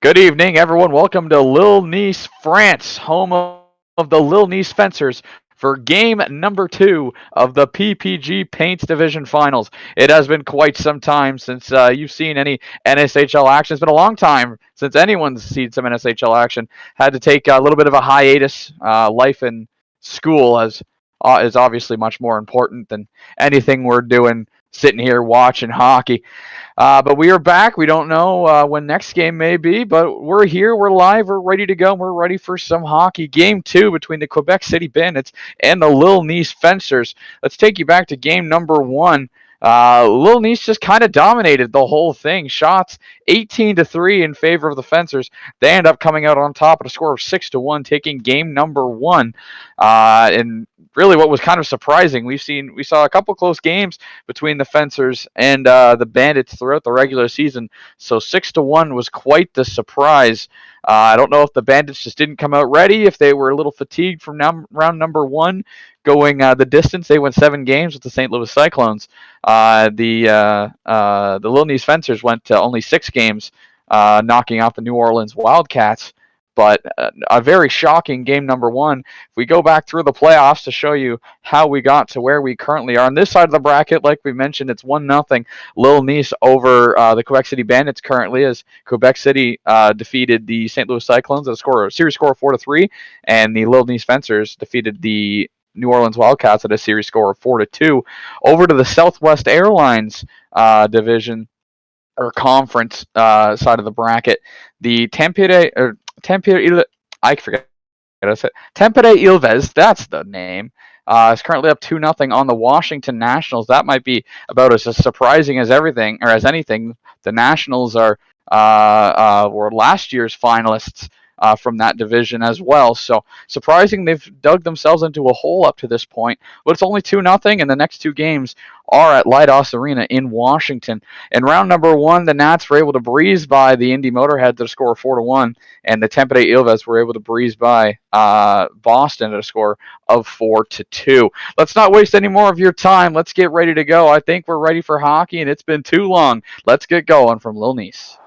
Good evening, everyone. Welcome to Lille, Nice, France, home of the Lille Nice Fencers for game number 2 of the PPG Paints Division Finals. It has been quite some time since you've seen any NSHL action. It's been a long time since anyone's seen some NSHL action. Had to take a little bit of a hiatus. Life in school is obviously much more important than anything we're doing sitting here watching hockey. But we are back. We don't know when next game may be, but we're here. We're live. We're ready to go. We're ready for some hockey. Game 2 between the Quebec City Bandits and the Lille Nice Fencers. Let's take you back to game number 1. Lille Nice just kind of dominated the whole thing. Shots 18-3 in favor of the Fencers. They end up coming out on top at a score of 6-1, taking game number 1. And really, what was kind of surprising, we saw a couple close games between the Fencers and the Bandits throughout the regular season. So 6-1 was quite the surprise. I don't know if the Bandits just didn't come out ready, if they were a little fatigued from round number 1, going the distance. They went 7 games with the St. Louis Cyclones. The Lille Nice Fencers went to only 6 games, knocking off the New Orleans Wildcats. But a very shocking game number 1. If we go back through the playoffs to show you how we got to where we currently are on this side of the bracket, like we mentioned, it's 1-0 Lille Nice over the Quebec City Bandits currently, as Quebec City defeated the St. Louis Cyclones at a series score of 4-3, and the Lille Nice Fencers defeated the New Orleans Wildcats at a series score of 4-2. Over to the Southwest Airlines division or conference side of the bracket, the I forget. Tampere Ilves, that's the name. Is currently up 2-0 on the Washington Nationals. That might be about as surprising as everything or as anything. The Nationals were last year's finalists from that division as well. So surprising they've dug themselves into a hole up to this point. But it's only 2-0, and the next 2 games are at Leidos Arena in Washington. In round number 1, the Nats were able to breeze by the Indy Motorheads at a score of 4-1, and the Tampere Ilves were able to breeze by Boston at a score of 4-2. Let's not waste any more of your time. Let's get ready to go. I think we're ready for hockey, and it's been too long. Let's get going from Lille Nice.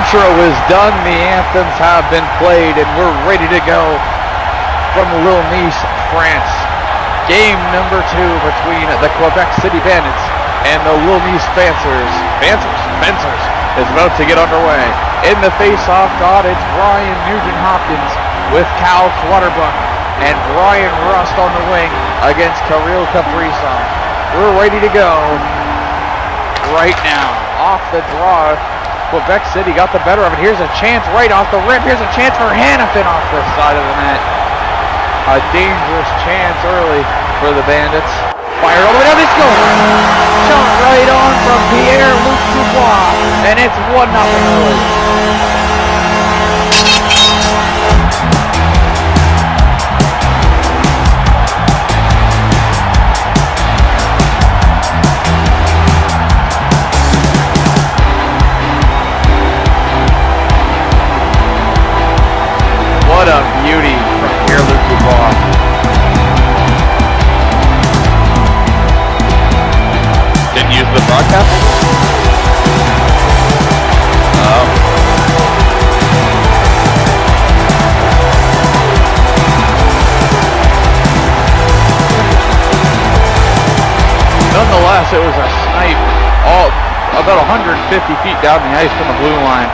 intro is done, the anthems have been played, and we're ready to go from Lille, Nice, France. Game number 2 between the Quebec City Bandits and the Lille Nice Fencers is about to get underway. In the face-off dot, it's Brian Nugent-Hopkins with Cal Clutterbuck and Brian Rust on the wing against Kirill Kaprizov. We're ready to go right now. Off the draw, Quebec City got the better of it. Here's a chance right off the rip. Here's a chance for Hannafin off the side of the net. A dangerous chance early for the Bandits. Fire all the way down, it's going. Shot right on from Pierre-Luc Dubois, and it's 1-0 Lille. What a beauty from Pierre-Luc Dubois. Didn't use the broadcast? Nonetheless, it was a snipe about 150 feet down the ice from the blue line.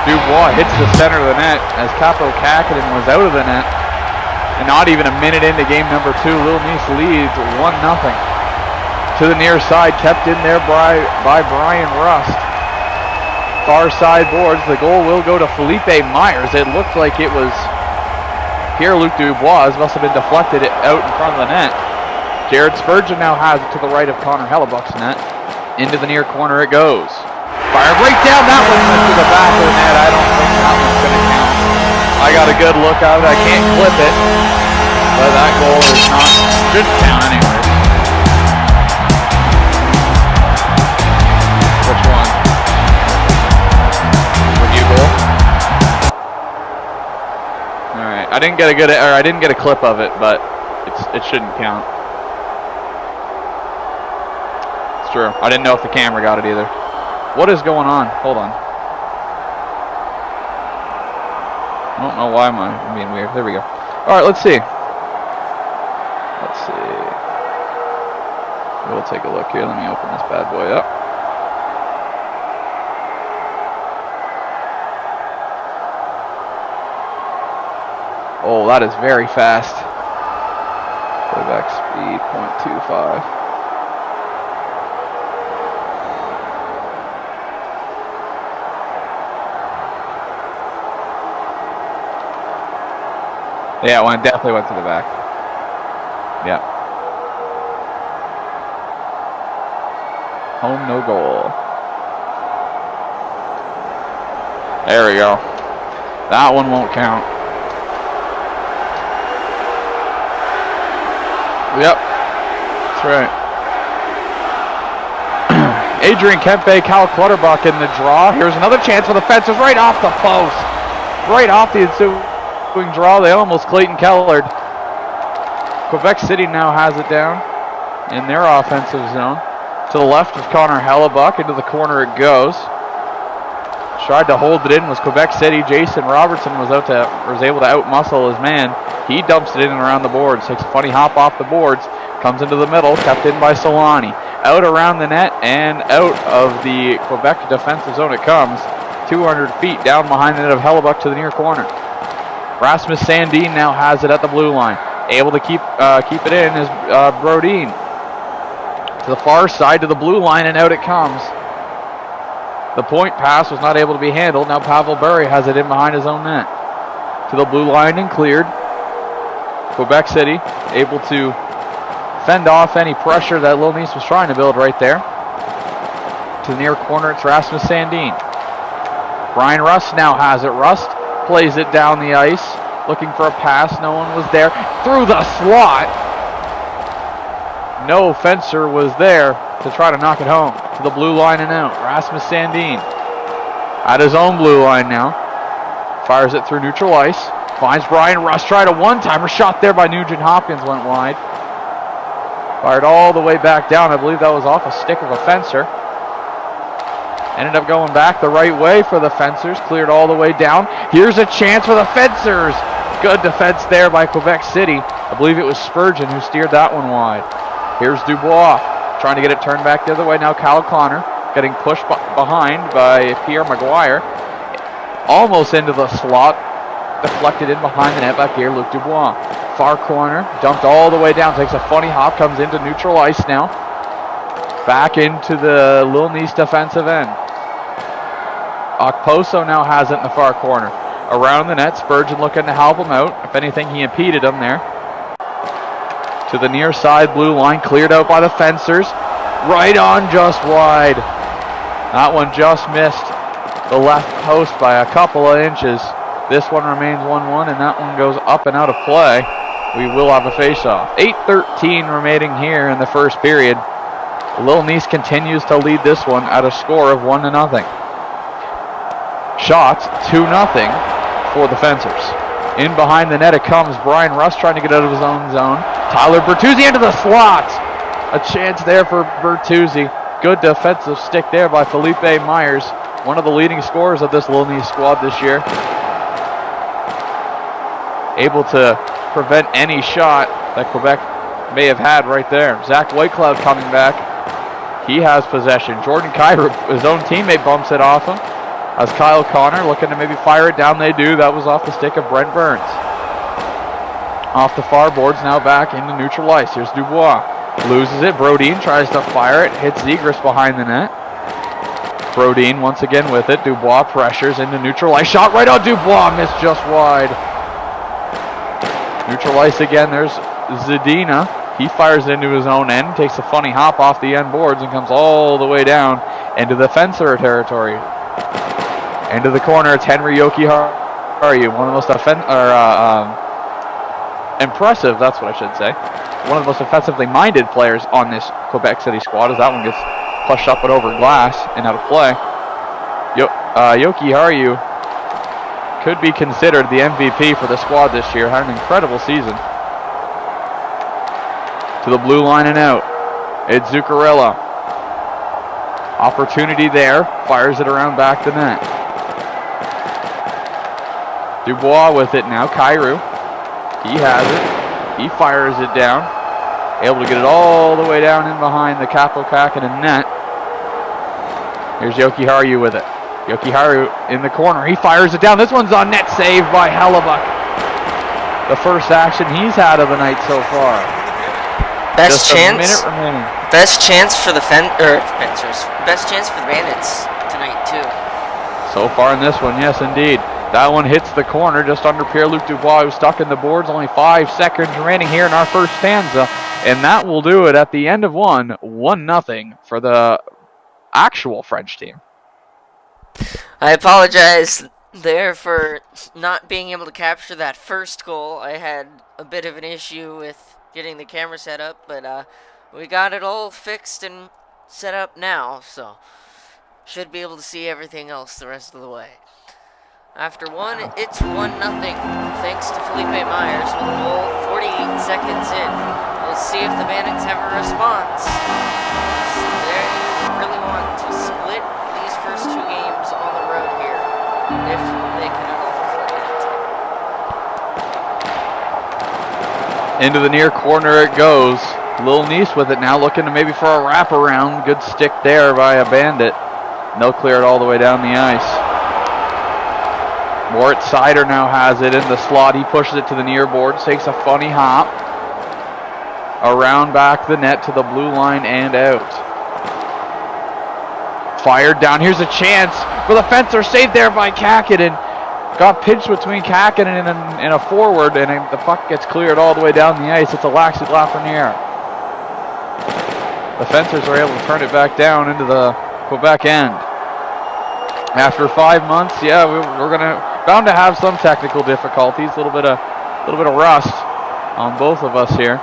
Dubois hits the center of the net as Capo Kakinen was out of the net. And not even a minute into game number 2, Lille Nice leads 1-0. To the near side, kept in there by Brian Rust. Far side boards, the goal will go to Felipe Myers. It looked like it was Pierre-Luc Dubois, must have been deflected out in front of the net. Jared Spurgeon now has it to the right of Connor Hellebuck's net. Into the near corner it goes. Fire breakdown, that one went to the back of the net. I don't think that one's going to count. I got a good look at it. I can't clip it, but that goal is not, shouldn't count anyway. Which one? Review goal? Alright, I didn't get a clip of it, but it shouldn't count. It's true. I didn't know if the camera got it either. What is going on? Hold on. I don't know why I'm being weird. There we go. Alright, let's see. We'll take a look here. Let me open this bad boy up. Oh, that is very fast. Playback speed 0.25. Yeah, it definitely went to the back. Yeah. Home, no goal. There we go. That one won't count. Yep. That's right. Adrian Kempe, Cal Clutterbuck in the draw. Here's another chance for the Fencers right off the post. Right off the ensuing draw. They almost Clayton Kellard. Quebec City now has it down in their offensive zone. To the left of Connor Hellebuck. Into the corner it goes. Tried to hold it in was Quebec City. Jason Robertson was able to outmuscle his man. He dumps it in and around the boards. Takes a funny hop off the boards. Comes into the middle. Kept in by Solani. Out around the net and out of the Quebec defensive zone it comes. 200 feet down behind the net of Hellebuck to the near corner. Rasmus Sandin now has it at the blue line. Able to keep it in is Brodin. To the far side to the blue line and out it comes. The point pass was not able to be handled. Now Pavel Bure has it in behind his own net. To the blue line and cleared. Quebec City able to fend off any pressure that Lille Nice was trying to build right there. To the near corner it's Rasmus Sandin. Brian Rust now has it. Rust plays it down the ice, looking for a pass. No one was there. Through the slot. No fencer was there to try to knock it home. To the blue line and out. Rasmus Sandin at his own blue line now. Fires it through neutral ice. Finds Brian Rust. Tried a one-timer. Shot there by Nugent-Hopkins. Went wide. Fired all the way back down. I believe that was off a stick of a fencer. Ended up going back the right way for the Fencers. Cleared all the way down. Here's a chance for the Fencers. Good defense there by Quebec City. I believe it was Spurgeon who steered that one wide. Here's Dubois trying to get it turned back the other way. Now Kyle Connor getting pushed behind by Pierre Maguire. Almost into the slot. Deflected in behind the net back here. Luc Dubois. Far corner. Dumped all the way down. Takes a funny hop. Comes into neutral ice now. Back into the Lille Nice defensive end. Okposo now has it in the far corner. Around the net, Spurgeon looking to help him out. If anything, he impeded him there. To the near side blue line, cleared out by the Fencers. Right on, just wide. That one just missed the left post by a couple of inches. This one remains 1-1, and that one goes up and out of play. We will have a face-off. 8:13 remaining here in the first period. Lille Nice continues to lead this one at a score of 1-0. Shots 2-0 for the Fencers. In behind the net it comes. Brian Russ trying to get out of his own zone. Tyler Bertuzzi into the slot. A chance there for Bertuzzi. Good defensive stick there by Felipe Myers, one of the leading scorers of this Lille Nice squad this year. Able to prevent any shot that Quebec may have had right there. Zach Whitecloud coming back. He has possession. Jordan Kyrou, his own teammate, bumps it off him. As Kyle Connor looking to maybe fire it down, they do. That was off the stick of Brent Burns. Off the far boards, now back into neutral ice. Here's Dubois. Loses it. Brodin tries to fire it. Hits Zegras behind the net. Brodin once again with it. Dubois pressures into neutral ice. Shot right on Dubois. Missed just wide. Neutral ice again. There's Zadina. He fires it into his own end. Takes a funny hop off the end boards and comes all the way down into the Fencer territory. Into the corner, it's Henry Yoki-Haru, one of the most impressive, that's what I should say, one of the most offensively minded players on this Quebec City squad, as that one gets pushed up and over glass and out of play. Yoki-Haru could be considered the MVP for the squad this year, had an incredible season. To the blue line and out, it's Zuccarello. Opportunity there, fires it around back the net. Dubois with it now. Kyrou. He has it. He fires it down. Able to get it all the way down in behind the Capo-Kakinen net. Here's Yoki-Haru with it. Yoki-Haru in the corner. He fires it down. This one's on net, saved by Hellebuck. The first action he's had of the night so far. Best Just chance. A minute remaining. Best chance for the Fencers. Best chance for the Bandits tonight too. So far in this one, yes indeed. That one hits the corner just under Pierre-Luc Dubois, who's stuck in the boards. Only 5 seconds remaining here in our first stanza. And that will do it at the end of 1-0 for the actual French team. I apologize there for not being able to capture that first goal. I had a bit of an issue with getting the camera set up, but we got it all fixed and set up now, so should be able to see everything else the rest of the way. After one, it's 1-0, thanks to Felipe Myers with a goal 48 seconds in. We'll see if the Bandits have a response. They really want to split these first 2 games on the road here, if they can at all play it. Into the near corner it goes. Lille Nice with it now, looking to maybe for a wraparound. Good stick there by a Bandit. And they'll clear it all the way down the ice. Moritz Seider now has it in the slot. He pushes it to the near boards, takes a funny hop. Around back the net to the blue line and out. Fired down. Here's a chance for the Fencer. Saved there by Kakinen. Got pinched between Kakinen and a forward, and the puck gets cleared all the way down the ice. It's Alexis Lafreniere. The Fencers are able to turn it back down into the Quebec end. After 5 months, yeah, we're bound to have some technical difficulties. A little bit of rust on both of us here.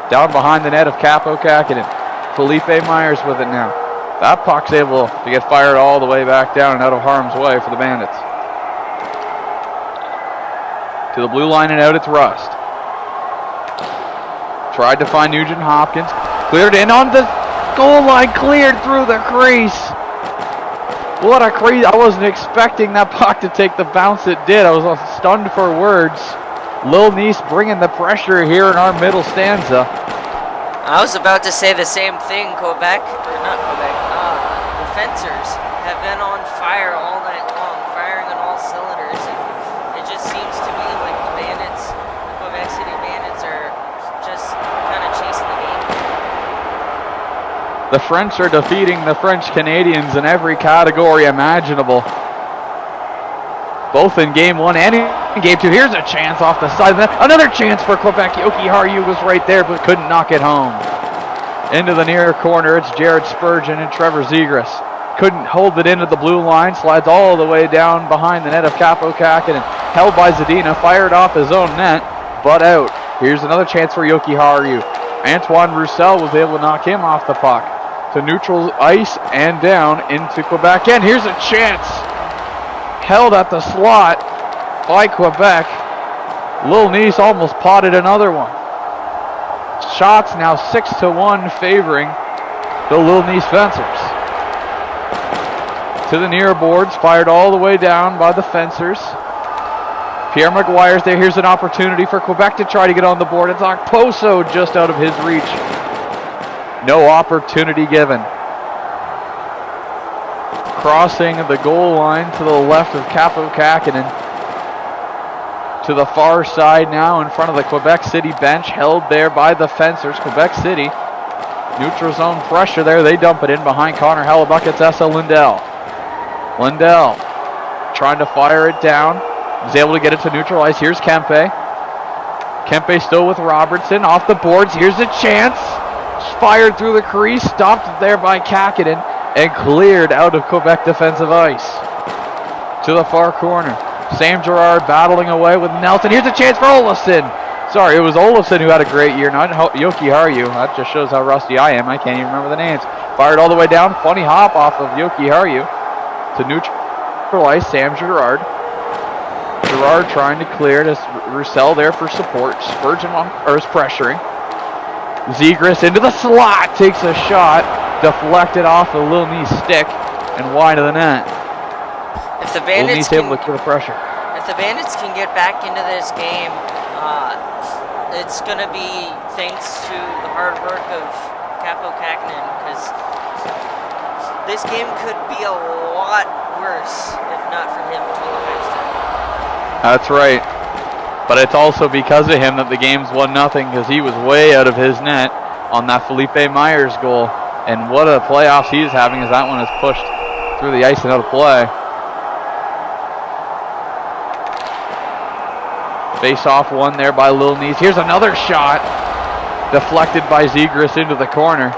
Down behind the net of Capo-Kakinen. Felipe Myers with it now. That puck's able to get fired all the way back down and out of harm's way for the Bandits. To the blue line and out, it's Rust. Tried to find Nugent Hopkins. Cleared in on the goal line. Cleared through the crease. What a crazy, I wasn't expecting that puck to take the bounce it did. I was stunned for words. Lille Nice bringing the pressure here in our middle stanza. I was about to say the same thing, Quebec, or not Quebec, the Fencers have been on fire all night long, firing on all cylinders, and it just seems to me like the Bandits, the Quebec City Bandits, are just kind of chasing the game. The French are defeating the French Canadians in every category imaginable. Both in game one and in game two. Here's a chance off the side of the net. Another chance for Quebec. Yoki Haru was right there but couldn't knock it home. Into the near corner, it's Jared Spurgeon and Trevor Zegras. Couldn't hold it into the blue line. Slides all the way down behind the net of Capo Kakinen. Held by Zadina. Fired off his own net, but out. Here's another chance for Yoki Haru. Antoine Roussel was able to knock him off the puck. To neutral ice and down into Quebec. And here's a chance. Held at the slot by Quebec. Lille Nice almost potted another one. Shots now 6-1 favoring the Lille Nice Fencers. To the near boards, fired all the way down by the Fencers. Pierre Maguire's there. Here's an opportunity for Quebec to try to get on the board. It's Okposo just out of his reach. No opportunity given. Crossing the goal line to the left of Capo Kakinen. To the far side now in front of the Quebec City bench. Held there by the Fencers. Quebec City. Neutral zone pressure there. They dump it in behind Connor Hellebuck. It's Essa Lindell. Lindell trying to fire it down. He's able to get it to neutral ice. Here's Kempe. Kempe still with Robertson. Off the boards. Here's a chance. Fired through the crease. Stopped there by Kakinen. And cleared out of Quebec defensive ice. To the far corner. Sam Gerard battling away with Nelson. Here's a chance for Olofsson. Sorry, it was Olofsson who had a great year, not Yoki Haru. That just shows how rusty I am. I can't even remember the names. Fired all the way down. Funny hop off of Yoki Haru. To neutral ice, Sam Gerard. Gerard trying to clear to Roussel there for support. Spurgeon is pressuring. Zegras into the slot. Takes a shot. Deflected off the Lille Nice stick and wide of the net. If the Bandits can look for the pressure. If the Bandits can get back into this game, it's going to be thanks to the hard work of Capo Kakinen, because this game could be a lot worse if not for him between the pipes tonight. That's right. But it's also because of him that the game's 1-0, because he was way out of his net on that Felipe Myers goal. And what a playoffs he's having as that one is pushed through the ice and out of play. Face off one there by Lille Nice. Here's another shot. Deflected by Zegras into the corner.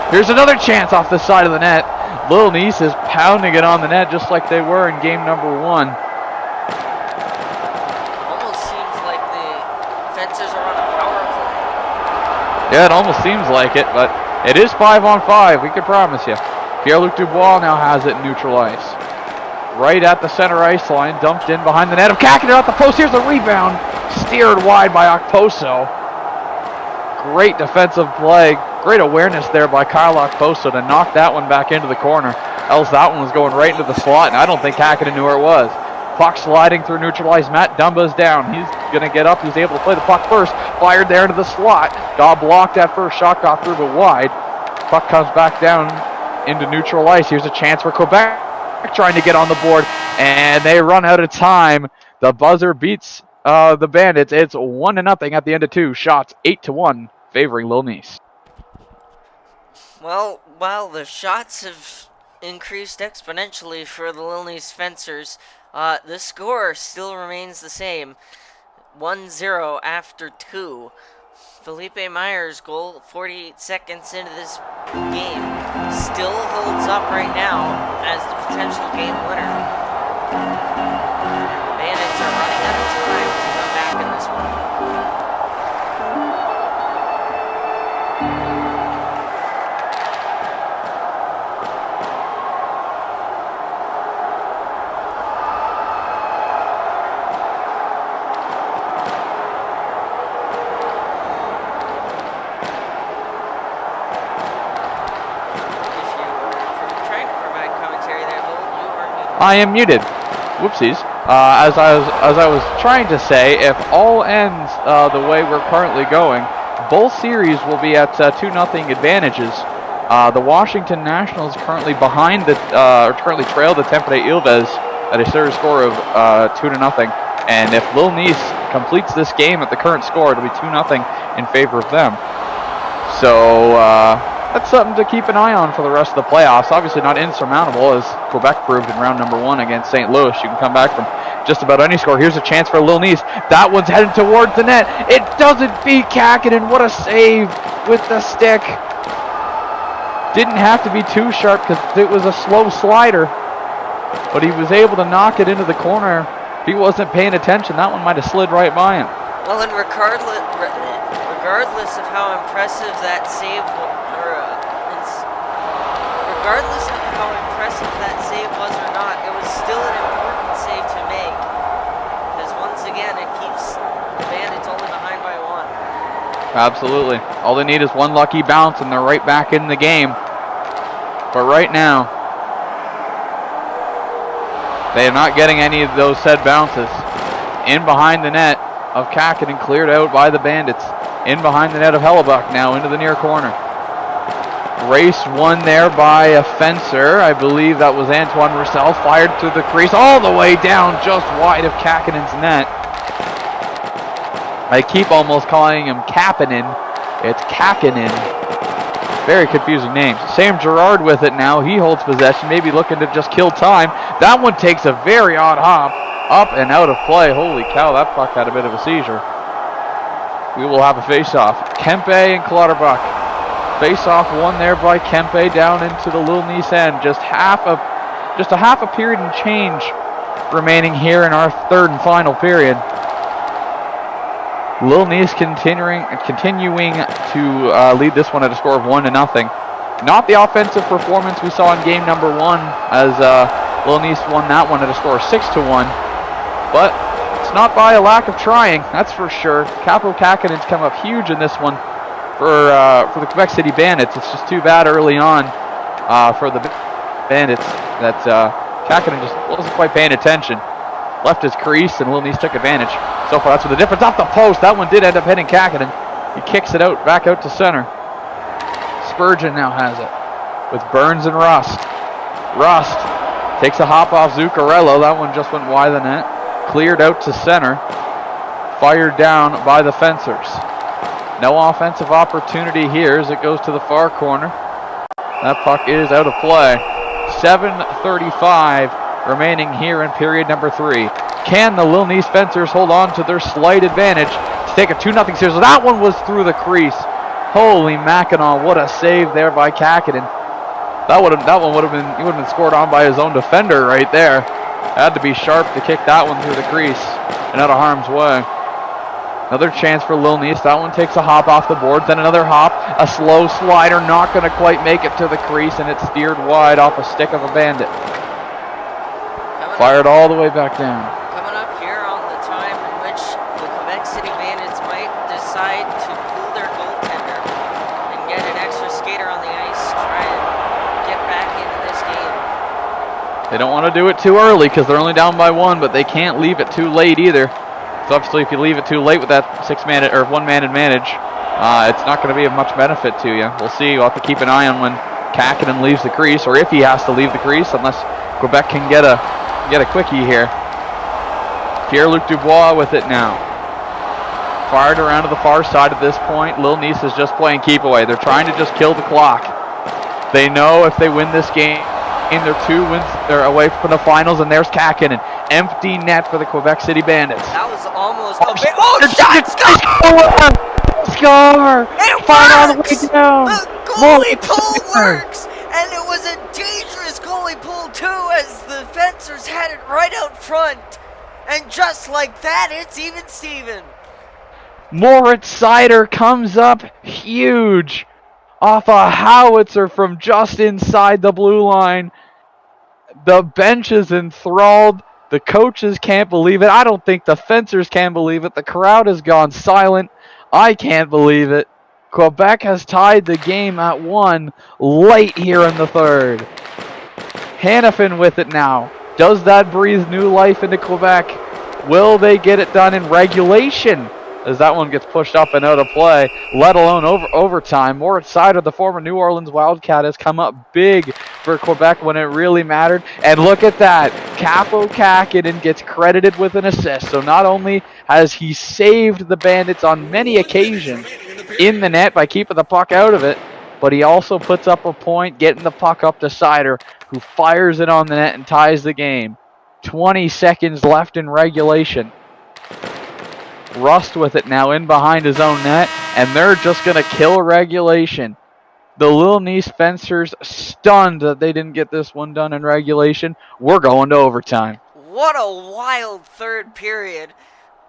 Here's another chance off the side of the net. Lille Nice is pounding it on the net just like they were in game number 1. Almost seems like the Fencers are on a power play. Yeah, it almost seems like it, but it is 5-on-5, we can promise you. Pierre-Luc Dubois now has it in neutral ice. Right at the center ice line, dumped in behind the net of Kakinen at the post. Here's the rebound, steered wide by Okposo. Great defensive play, great awareness there by Kyle Okposo to knock that one back into the corner. Else that one was going right into the slot, and I don't think Kakinen knew where it was. Puck sliding through neutral ice. Matt Dumba's down. He's going to get up. He's able to play the puck first. Fired there into the slot. Got blocked at first. Shot got through, but wide. Puck comes back down into neutral ice. Here's a chance for Quebec trying to get on the board, and they run out of time. The buzzer beats the Bandits. It's 1-0 at the end of 2 shots. 8-1 favoring Lille Nice. Well, while the shots have increased exponentially for the Lille Nice Fencers, the score still remains the same, 1-0 after 2. Felipe Myers' goal 48 seconds into this game still holds up right now as the potential game winner. The Bandits are running out of time to come back in this one. I am muted. Whoopsies. As I was trying to say, if all ends the way we're currently going, both series will be at 2-0 advantages. The Washington Nationals currently currently trail the Tampa Bay Ilves at a series score of 2-0. And if Lille Nice completes this game at the current score, it'll be 2-0 in favor of them. So that's something to keep an eye on for the rest of the playoffs. Obviously not insurmountable, as Quebec proved in round number 1 against St. Louis. You can come back from just about any score. Here's a chance for Lille Nice. That one's headed towards the net. It doesn't beat Kakkonen. What a save with the stick. Didn't have to be too sharp because it was a slow slider, but he was able to knock it into the corner. If he wasn't paying attention, that one might have slid right by him. Well, and regardless of how impressive that save, regardless of how impressive that save was or not, it was still an important save to make. Because once again, it keeps the Bandits only behind by 1. Absolutely. All they need is one lucky bounce and they're right back in the game. But right now, they are not getting any of those said bounces. In behind the net of Kakkonen, cleared out by the Bandits. In behind the net of Hellebuck now into the near corner. Race won there by a fencer. I believe that was Antoine Roussel. Fired through the crease all the way down just wide of Kakkonen's net. I keep almost calling him Kapanen. It's Kakkonen. Very confusing names. Sam Girard with it now. He holds possession, maybe looking to just kill time. That one takes a very odd hop. Up and out of play. Holy cow, that puck had a bit of a seizure. We will have a face-off. Kempe and Clutterbuck. Face-off won there by Kempe down into the Lille Nice end. Just a half a period and change remaining here in our third and final period. Lille Nice continuing to lead this one at a score of 1-0. Not the offensive performance we saw in game number 1, as Lille Nice won that one at a score of 6-1. But it's not by a lack of trying, that's for sure. Capo Kakkonen's come up huge in this one for the Quebec City Bandits. It's just too bad early on for the Bandits that Kakkonen just wasn't quite paying attention. Left his crease and Lille Nice took advantage. So far, that's with the difference off the post. That one did end up hitting Kakkonen. He kicks it out, back out to center. Spurgeon now has it with Burns and Rust. Rust takes a hop off Zuccarello. That one just went wide of the net. Cleared out to center. Fired down by the fencers. No offensive opportunity here as it goes to the far corner. That puck is out of play. 7:35 remaining here in period number 3. Can the Lille Nice Fencers hold on to their slight advantage to take a 2-0 series? That one was through the crease. Holy Mackinac, what a save there by Kakkonen. He would have been scored on by his own defender right there. Had to be sharp to kick that one through the crease and out of harm's way. Another chance for Lille Nice. That one takes a hop off the boards, then another hop. A slow slider, not going to quite make it to the crease, and it's steered wide off a stick of a Bandit. Fired all the way back down. Coming up here on the time in which the Quebec City Bandits might decide to pull their goaltender and get an extra skater on the ice to try and get back into this game. They don't want to do it too early because they're only down by 1, but they can't leave it too late either. So obviously if you leave it too late with that 6-man or 1-man advantage, it's not going to be of much benefit to you. We'll see. We'll have to keep an eye on when Kakkonen leaves the crease, or if he has to leave the crease, unless Quebec can get a quickie here. Pierre-Luc Dubois with it now. Fired around to the far side at this point. Lille Nice is just playing keep away. They're trying to just kill the clock. They know if they win this game, they're 2 wins away from the finals, and there's Kakkonen. Empty net for the Quebec City Bandits. That was almost shot! Score! It fired all the way down. The goalie pull works, and it was a dangerous goalie pull too, as the fencers had it right out front, and just like that, it's even Steven. Moritz Seider comes up huge off a howitzer from just inside the blue line. The bench is enthralled. The coaches can't believe it. I don't think the fencers can believe it. The crowd has gone silent. I can't believe it. Quebec has tied the game at 1 late here in the third. Hannafin with it now. Does that breathe new life into Quebec? Will they get it done in regulation? As that one gets pushed up and out of play, let alone overtime. Moritz Seider, the former New Orleans Wildcat, has come up big for Quebec when it really mattered. And look at that. Capo Kakinen gets credited with an assist. So not only has he saved the Bandits on many occasions in the net by keeping the puck out of it, but he also puts up a point, getting the puck up to Seider, who fires it on the net and ties the game. 20 seconds left in regulation. Rust with it now in behind his own net, and they're just going to kill regulation. The Lille Nice Fencers stunned that they didn't get this one done in regulation. We're going to overtime. What a wild third period.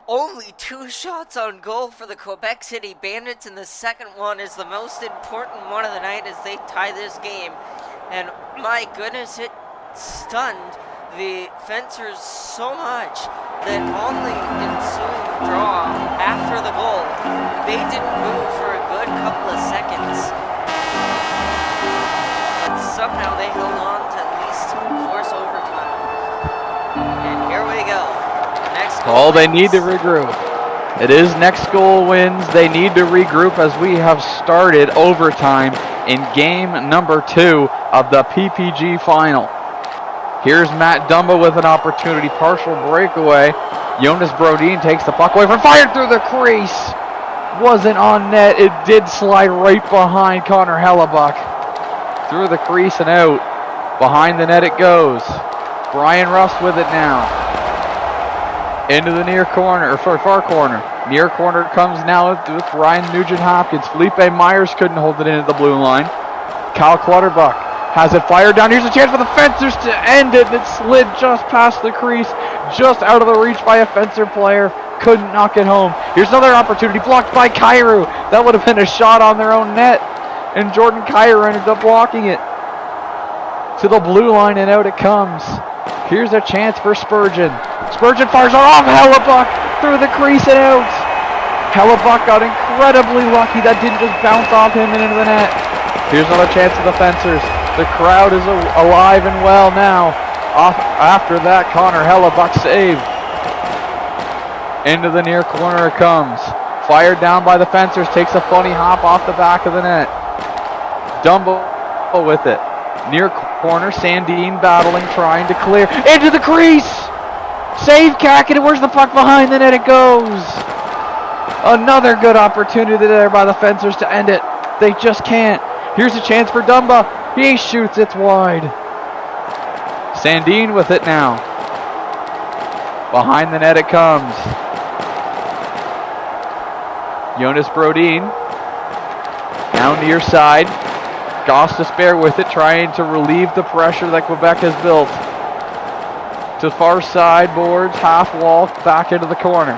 Only 2 shots on goal for the Quebec City Bandits, and the second one is the most important one of the night as they tie this game. And my goodness, it stunned the Fencers so much that on the ensuing draw after the goal, they didn't move for a good couple of seconds. But somehow they held on to at least force overtime. And here we go. Next goal. They need to regroup. It is next goal wins. They need to regroup as we have started overtime in game number 2 of the PPG final. Here's Matt Dumba with an opportunity. Partial breakaway. Jonas Brodin takes the puck away from fired through the crease. Wasn't on net. It did slide right behind Connor Hellebuck. Through the crease and out. Behind the net it goes. Brian Rust with it now. Into the near corner, or far corner. Near corner comes now with Ryan Nugent-Hopkins. Felipe Myers couldn't hold it into the blue line. Kyle Clutterbuck has it fired down. Here's a chance for the Fencers to end it. It slid just past the crease, just out of the reach by a Fencer player. Couldn't knock it home. Here's another opportunity blocked by Kairu. That would have been a shot on their own net. And Jordan Kairu ended up blocking it. To the blue line and out it comes. Here's a chance for Spurgeon. Spurgeon fires off Hellebuck through the crease and out. Hellebuck got incredibly lucky. That didn't just bounce off him and into the net. Here's another chance for the Fencers. The crowd is alive and well now. After that Connor Hellebuck save. Into the near corner it comes. Fired down by the Fencers. Takes a funny hop off the back of the net. Dumbo with it. Near corner, Sandine battling, trying to clear. Into the crease! Save Kakinen. Where's the puck behind the net? It goes. Another good opportunity there by the Fencers to end it. They just can't. Here's a chance for Dumba. He shoots. It's wide. Sandine with it now. Behind the net it comes. Jonas Brodin. Now near side. Goss to spare with it, trying to relieve the pressure that Quebec has built. To far side boards, half wall, back into the corner.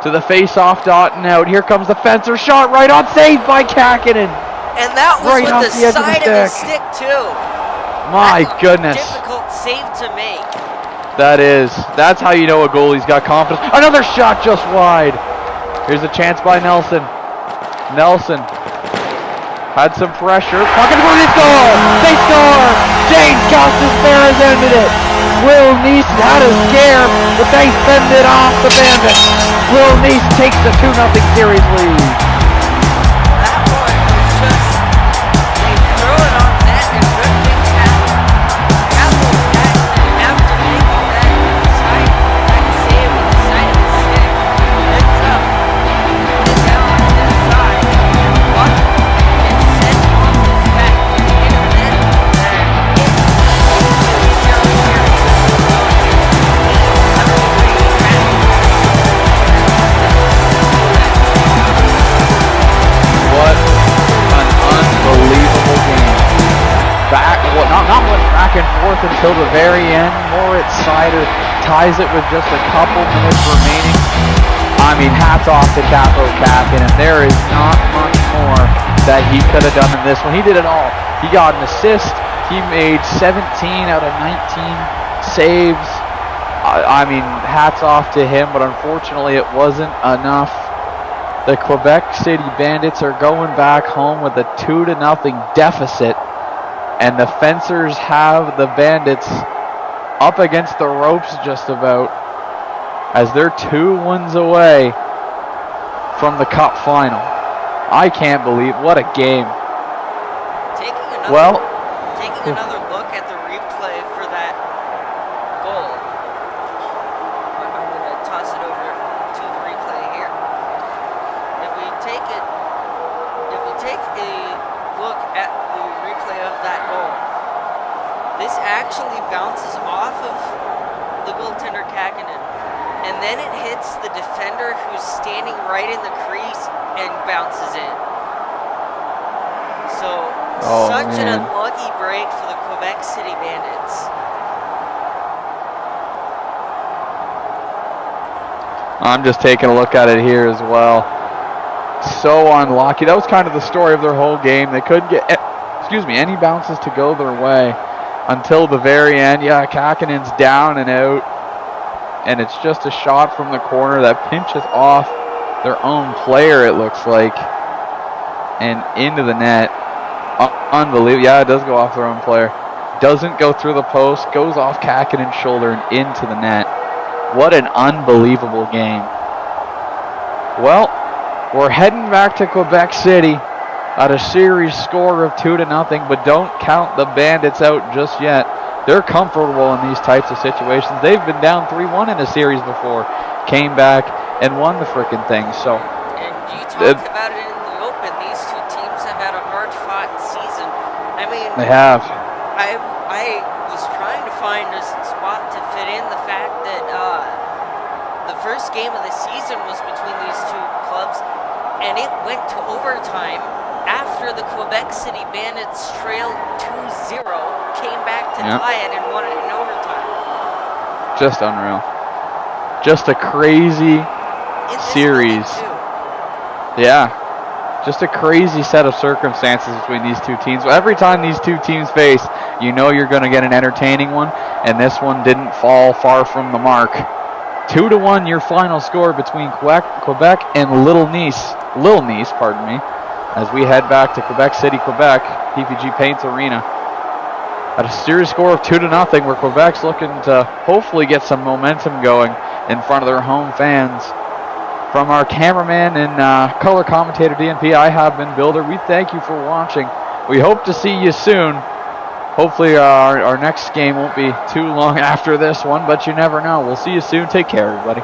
To the face-off dot and out. Here comes the Fencer shot right on, saved by Kakinen. And that was right with the side of the stick too. My goodness. Difficult save to make. That's how you know a goalie's got confidence. Another shot just wide. Here's a chance by Nelson. Nelson had some pressure. Pocket where they score! They score! James Costas-Bear has ended it. Will Nice had a scare, but they fend it off the Bandits. Will Nice takes the 2-0 series lead. That one was just, they throw it on net and good things happen. Capital Jack didn't have to make that save with the side of his stick. Ends up, put it down on this side, and puck gets sent off his back into the net, and it's down here. What an unbelievable game. Not much back and forth until the very end. Moritz Seider ties it with just a couple minutes remaining. I mean, hats off to Capo Kakinen, and there is not much more that he could have done in this one. He did it all. He got an assist. He made 17 out of 19 saves. I mean, hats off to him, but unfortunately it wasn't enough. The Quebec City Bandits are going back home with a 2-0 deficit. And the Fencers have the Bandits up against the ropes just about, as they're 2 wins away from the Cup final. I can't believe, what a game. Taking another look at the replay for that goal. I'm going to toss it over to the replay here. If we take a look at the replay of that goal, this actually bounces off of the goaltender Kakkonen, and then it hits the defender who's standing right in the crease and bounces in. So, such an unlucky break for the Quebec City Bandits. I'm just taking a look at it here as well. So unlucky. That was kind of the story of their whole game. They couldn't get, any bounces to go their way until the very end. Yeah, Kakkonen's down and out, and it's just a shot from the corner that pinches off their own player, it looks like, and into the net. Unbelievable. Yeah, it does go off their own player. Doesn't go through the post, goes off Kakkonen's shoulder and into the net. What an unbelievable game. Well, we're heading back to Quebec City at a series score of 2-0, but don't count the Bandits out just yet. They're comfortable in these types of situations. They've been down 3-1 in a series before, came back and won the frickin' thing. So, and you talked about it in the open. These two teams have had a hard-fought season. I mean, they have. I was trying to find a spot to fit in the fact that the first game of the season was between these two clubs, and it went to overtime after the Quebec City Bandits trailed 2-0, came back to tie it and won it in overtime. Just unreal. Just a crazy series. Yeah. Just a crazy set of circumstances between these two teams. Every time these two teams face, you know you're going to get an entertaining one, and this one didn't fall far from the mark. 2-1 your final score between Quebec and Lille Nice, pardon me, as we head back to Quebec City, Quebec, PPG Paints Arena. At a series score of 2-0, where Quebec's looking to hopefully get some momentum going in front of their home fans. From our cameraman and color commentator DNP, I have been Builder. We thank you for watching. We hope to see you soon. Hopefully our next game won't be too long after this one, but you never know. We'll see you soon. Take care, everybody.